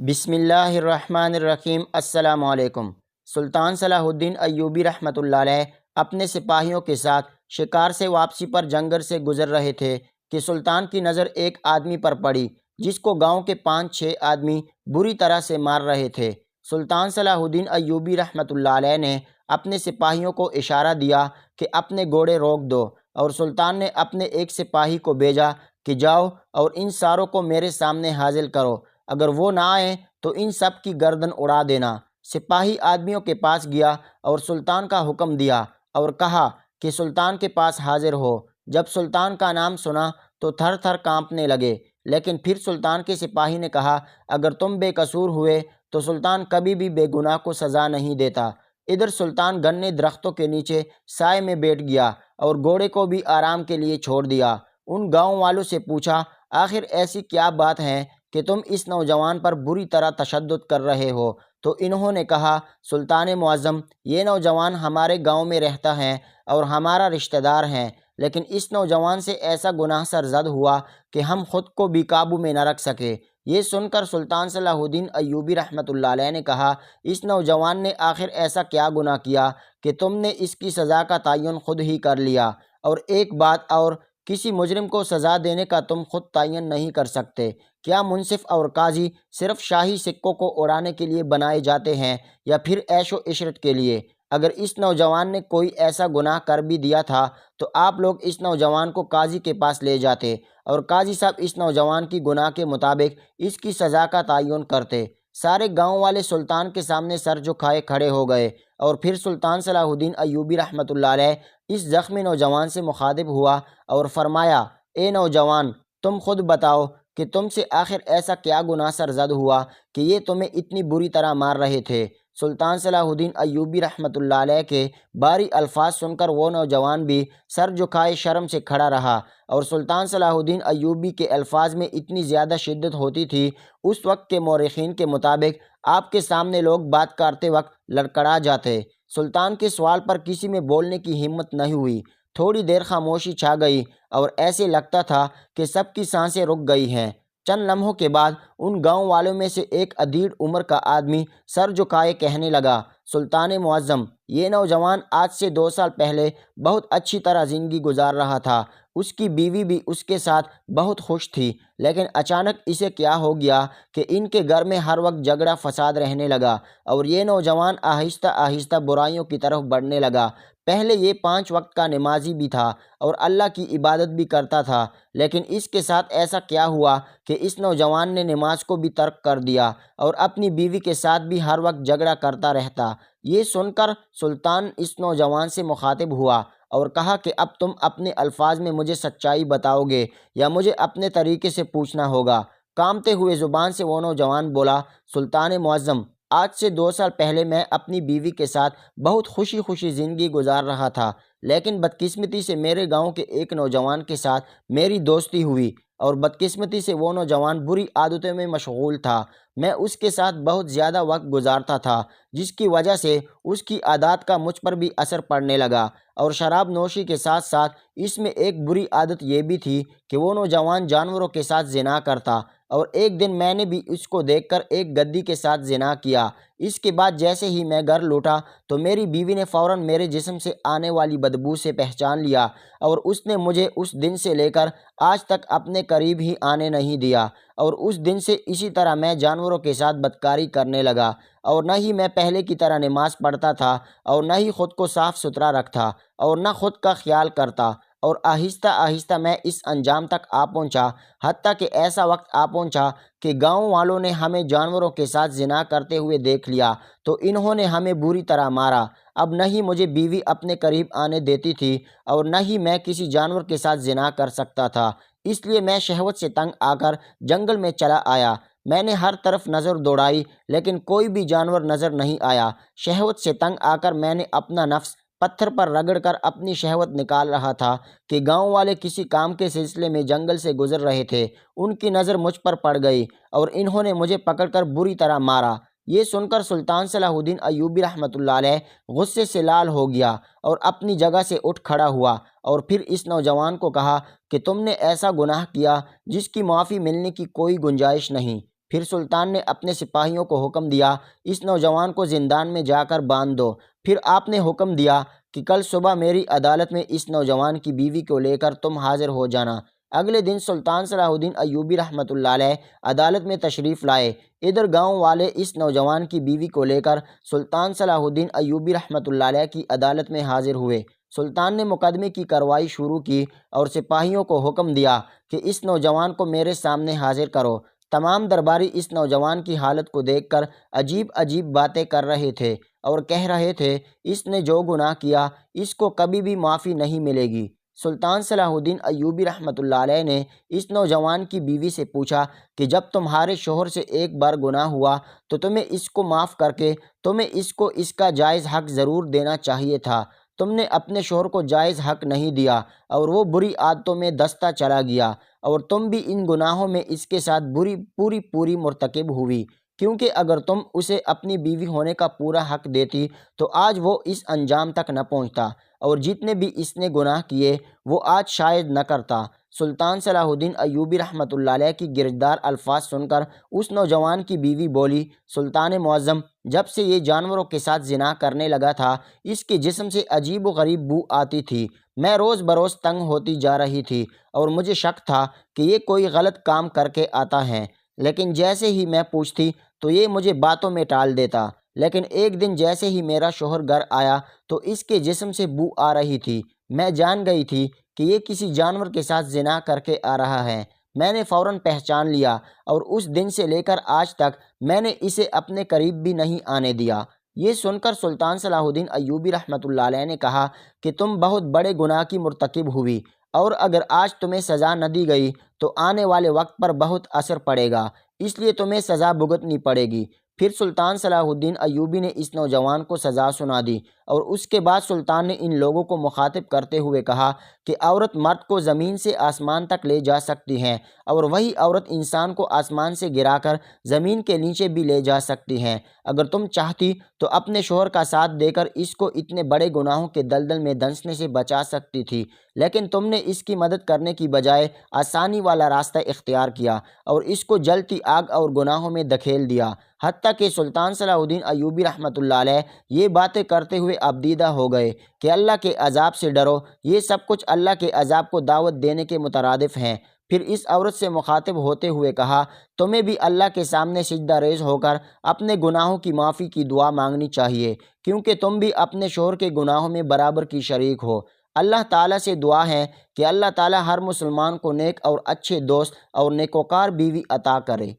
بسم اللہ الرحمن الرحیم۔ السلام علیکم۔ سلطان صلاح الدین ایوبی رحمۃ اللہ علیہ اپنے سپاہیوں کے ساتھ شکار سے واپسی پر جنگل سے گزر رہے تھے کہ سلطان کی نظر ایک آدمی پر پڑی جس کو گاؤں کے 5-6 آدمی بری طرح سے مار رہے تھے۔ سلطان صلاح الدین ایوبی رحمۃ اللہ علیہ نے اپنے سپاہیوں کو اشارہ دیا کہ اپنے گھوڑے روک دو، اور سلطان نے اپنے ایک سپاہی کو بھیجا کہ جاؤ اور ان ساروں کو میرے سامنے حاضر کرو، اگر وہ نہ آئیں تو ان سب کی گردن اڑا دینا۔ سپاہی آدمیوں کے پاس گیا اور سلطان کا حکم دیا اور کہا کہ سلطان کے پاس حاضر ہو۔ جب سلطان کا نام سنا تو تھر تھر کانپنے لگے، لیکن پھر سلطان کے سپاہی نے کہا اگر تم بے قصور ہوئے تو سلطان کبھی بھی بے گناہ کو سزا نہیں دیتا۔ ادھر سلطان گنے درختوں کے نیچے سائے میں بیٹھ گیا اور گھوڑے کو بھی آرام کے لیے چھوڑ دیا۔ ان گاؤں والوں سے پوچھا آخر ایسی کیا بات ہے کہ تم اس نوجوان پر بری طرح تشدد کر رہے ہو؟ تو انہوں نے کہا سلطان معظم، یہ نوجوان ہمارے گاؤں میں رہتا ہے اور ہمارا رشتہ دار ہے، لیکن اس نوجوان سے ایسا گناہ سرزد ہوا کہ ہم خود کو بھی قابو میں نہ رکھ سکے۔ یہ سن کر سلطان صلاح الدین ایوبی رحمۃ اللہ علیہ نے کہا اس نوجوان نے آخر ایسا کیا گناہ کیا کہ تم نے اس کی سزا کا تعین خود ہی کر لیا؟ اور ایک بات اور، کسی مجرم کو سزا دینے کا تم خود تعین نہیں کر سکتے؟ کیا منصف اور قاضی صرف شاہی سکوں کو اڑانے کے لیے بنائے جاتے ہیں یا پھر عیش و عشرت کے لیے؟ اگر اس نوجوان نے کوئی ایسا گناہ کر بھی دیا تھا تو آپ لوگ اس نوجوان کو قاضی کے پاس لے جاتے اور قاضی صاحب اس نوجوان کی گناہ کے مطابق اس کی سزا کا تعین کرتے۔ سارے گاؤں والے سلطان کے سامنے سر جھکائے کھڑے ہو گئے، اور پھر سلطان صلاح الدین ایوبی رحمۃ اللہ علیہ اس زخمی نوجوان سے مخاطب ہوا اور فرمایا اے نوجوان، تم خود بتاؤ کہ تم سے آخر ایسا کیا گناہ سرزد ہوا کہ یہ تمہیں اتنی بری طرح مار رہے تھے؟ سلطان صلاح الدین ایوبی رحمۃ اللہ علیہ کے باری الفاظ سن کر وہ نوجوان بھی سر جھکائے شرم سے کھڑا رہا، اور سلطان صلاح الدین ایوبی کے الفاظ میں اتنی زیادہ شدت ہوتی تھی اس وقت کے مورخین کے مطابق آپ کے سامنے لوگ بات کرتے وقت لڑکھڑا جاتے۔ سلطان کے سوال پر کسی میں بولنے کی ہمت نہیں ہوئی۔ تھوڑی دیر خاموشی چھا گئی اور ایسے لگتا تھا کہ سب کی سانسیں رک گئی ہیں۔ چند لمحوں کے بعد ان گاؤں والوں میں سے ایک ادھیڑ عمر کا آدمی سر جھکائے کہنے لگا سلطان معظم، یہ نوجوان آج سے 2 سال پہلے بہت اچھی طرح زندگی گزار رہا تھا، اس کی بیوی بھی اس کے ساتھ بہت خوش تھی، لیکن اچانک اسے کیا ہو گیا کہ ان کے گھر میں ہر وقت جھگڑا فساد رہنے لگا اور یہ نوجوان آہستہ آہستہ برائیوں کی طرف بڑھنے لگا۔ پہلے یہ 5 وقت کا نمازی بھی تھا اور اللہ کی عبادت بھی کرتا تھا، لیکن اس کے ساتھ ایسا کیا ہوا کہ اس نوجوان نے نماز کو بھی ترک کر دیا اور اپنی بیوی کے ساتھ بھی ہر وقت جھگڑا کرتا رہتا۔ یہ سن کر سلطان اس نوجوان سے مخاطب ہوا اور کہا کہ اب تم اپنے الفاظ میں مجھے سچائی بتاؤ گے یا مجھے اپنے طریقے سے پوچھنا ہوگا؟ کانپتے ہوئے زبان سے وہ نوجوان بولا سلطان معظم، آج سے 2 سال پہلے میں اپنی بیوی کے ساتھ بہت خوشی خوشی زندگی گزار رہا تھا، لیکن بدقسمتی سے میرے گاؤں کے ایک نوجوان کے ساتھ میری دوستی ہوئی اور بدقسمتی سے وہ نوجوان بری عادتوں میں مشغول تھا۔ میں اس کے ساتھ بہت زیادہ وقت گزارتا تھا، جس کی وجہ سے اس کی عادات کا مجھ پر بھی اثر پڑنے لگا، اور شراب نوشی کے ساتھ ساتھ اس میں ایک بری عادت یہ بھی تھی کہ وہ نوجوان جانوروں کے ساتھ زنا کرتا، اور ایک دن میں نے بھی اس کو دیکھ کر ایک گدی کے ساتھ زنا کیا۔ اس کے بعد جیسے ہی میں گھر لوٹا تو میری بیوی نے فوراً میرے جسم سے آنے والی بدبو سے پہچان لیا، اور اس نے مجھے اس دن سے لے کر آج تک اپنے قریب ہی آنے نہیں دیا، اور اس دن سے اسی طرح میں جانوروں کے ساتھ بدکاری کرنے لگا، اور نہ ہی میں پہلے کی طرح نماز پڑھتا تھا اور نہ ہی خود کو صاف ستھرا رکھتا اور نہ خود کا خیال کرتا، اور آہستہ آہستہ میں اس انجام تک آ پہنچا، حتیٰ کہ ایسا وقت آ پہنچا کہ گاؤں والوں نے ہمیں جانوروں کے ساتھ زنا کرتے ہوئے دیکھ لیا تو انہوں نے ہمیں بری طرح مارا۔ اب نہ ہی مجھے بیوی اپنے قریب آنے دیتی تھی اور نہ ہی میں کسی جانور کے ساتھ زنا کر سکتا تھا، اس لیے میں شہوت سے تنگ آ کر جنگل میں چلا آیا۔ میں نے ہر طرف نظر دوڑائی لیکن کوئی بھی جانور نظر نہیں آیا۔ شہوت سے تنگ آ کر میں نے اپنا نفس پتھر پر رگڑ کر اپنی شہوت نکال رہا تھا کہ گاؤں والے کسی کام کے سلسلے میں جنگل سے گزر رہے تھے، ان کی نظر مجھ پر پڑ گئی اور انہوں نے مجھے پکڑ کر بری طرح مارا۔ یہ سن کر سلطان صلاح الدین ایوبی رحمۃ اللہ علیہ غصے سے لال ہو گیا اور اپنی جگہ سے اٹھ کھڑا ہوا، اور پھر اس نوجوان کو کہا کہ تم نے ایسا گناہ کیا جس کی معافی ملنے کی کوئی گنجائش نہیں۔ پھر سلطان نے اپنے سپاہیوں کو حکم دیا، اس نوجوان کو زندان میں جا کر باندھ دو۔ پھر آپ نے حکم دیا کہ کل صبح میری عدالت میں اس نوجوان کی بیوی کو لے کر تم حاضر ہو جانا۔ اگلے دن سلطان صلاح الدین ایوبی رحمۃ اللہ علیہ عدالت میں تشریف لائے۔ ادھر گاؤں والے اس نوجوان کی بیوی کو لے کر سلطان صلاح الدین ایوبی رحمۃ اللہ علیہ کی عدالت میں حاضر ہوئے۔ سلطان نے مقدمے کی کارروائی شروع کی اور سپاہیوں کو حکم دیا کہ اس نوجوان کو میرے سامنے حاضر کرو۔ تمام درباری اس نوجوان کی حالت کو دیکھ کر عجیب عجیب باتیں کر رہے تھے اور کہہ رہے تھے، اس نے جو گناہ کیا اس کو کبھی بھی معافی نہیں ملے گی۔ سلطان صلاح الدین ایوبی رحمۃ اللہ علیہ نے اس نوجوان کی بیوی سے پوچھا کہ جب تمہارے شوہر سے ایک بار گناہ ہوا تو تمہیں اس کو معاف کر کے تمہیں اس کو اس کا جائز حق ضرور دینا چاہیے تھا۔ تم نے اپنے شوہر کو جائز حق نہیں دیا اور وہ بری عادتوں میں دستہ چلا گیا اور تم بھی ان گناہوں میں اس کے ساتھ پوری مرتکب ہوئی، کیونکہ اگر تم اسے اپنی بیوی ہونے کا پورا حق دیتی تو آج وہ اس انجام تک نہ پہنچتا اور جتنے بھی اس نے گناہ کیے وہ آج شاید نہ کرتا۔ سلطان صلاح الدین ایوبی رحمۃ اللہ علیہ کی گرجدار الفاظ سن کر اس نوجوان کی بیوی بولی، سلطان معظم، جب سے یہ جانوروں کے ساتھ زنا کرنے لگا تھا اس کے جسم سے عجیب و غریب بو آتی تھی۔ میں روز بروز تنگ ہوتی جا رہی تھی اور مجھے شک تھا کہ یہ کوئی غلط کام کر کے آتا ہے، لیکن جیسے ہی میں پوچھتی تو یہ مجھے باتوں میں ٹال دیتا۔ لیکن ایک دن جیسے ہی میرا شوہر گھر آیا تو اس کے جسم سے بو آ رہی تھی۔ میں جان گئی تھی کہ یہ کسی جانور کے ساتھ زنا کر کے آ رہا ہے۔ میں نے فوراً پہچان لیا اور اس دن سے لے کر آج تک میں نے اسے اپنے قریب بھی نہیں آنے دیا۔ یہ سن کر سلطان صلاح الدین ایوبی رحمۃ اللہ علیہ نے کہا کہ تم بہت بڑے گناہ کی مرتکب ہوئی اور اگر آج تمہیں سزا نہ دی گئی تو آنے والے وقت پر بہت اثر پڑے گا، اس لیے تمہیں سزا بھگتنی پڑے گی۔ پھر سلطان صلاح الدین ایوبی نے اس نوجوان کو سزا سنا دی اور اس کے بعد سلطان نے ان لوگوں کو مخاطب کرتے ہوئے کہا کہ عورت مرد کو زمین سے آسمان تک لے جا سکتی ہے اور وہی عورت انسان کو آسمان سے گرا کر زمین کے نیچے بھی لے جا سکتی ہے۔ اگر تم چاہتی تو اپنے شوہر کا ساتھ دے کر اس کو اتنے بڑے گناہوں کے دلدل میں دھنسنے سے بچا سکتی تھی، لیکن تم نے اس کی مدد کرنے کی بجائے آسانی والا راستہ اختیار کیا اور اس کو جلتی آگ اور گناہوں میں دھکیل دیا۔ حتیٰ کہ سلطان صلاح الدین ایوبی رحمۃ اللہ علیہ یہ باتیں کرتے ہوئے ابدیدہ ہو گئے کہ اللہ کے عذاب سے ڈرو، یہ سب کچھ اللہ کے عذاب کو دعوت دینے کے مترادف ہیں۔ پھر اس عورت سے مخاطب ہوتے ہوئے کہا، تمہیں بھی اللہ کے سامنے سجدہ ریز ہو کر اپنے گناہوں کی معافی کی دعا مانگنی چاہیے، کیونکہ تم بھی اپنے شوہر کے گناہوں میں برابر کی شریک ہو۔ اللہ تعالیٰ سے دعا ہے کہ اللہ تعالیٰ ہر مسلمان کو نیک اور اچھے دوست اور نیکوکار بیوی عطا کرے۔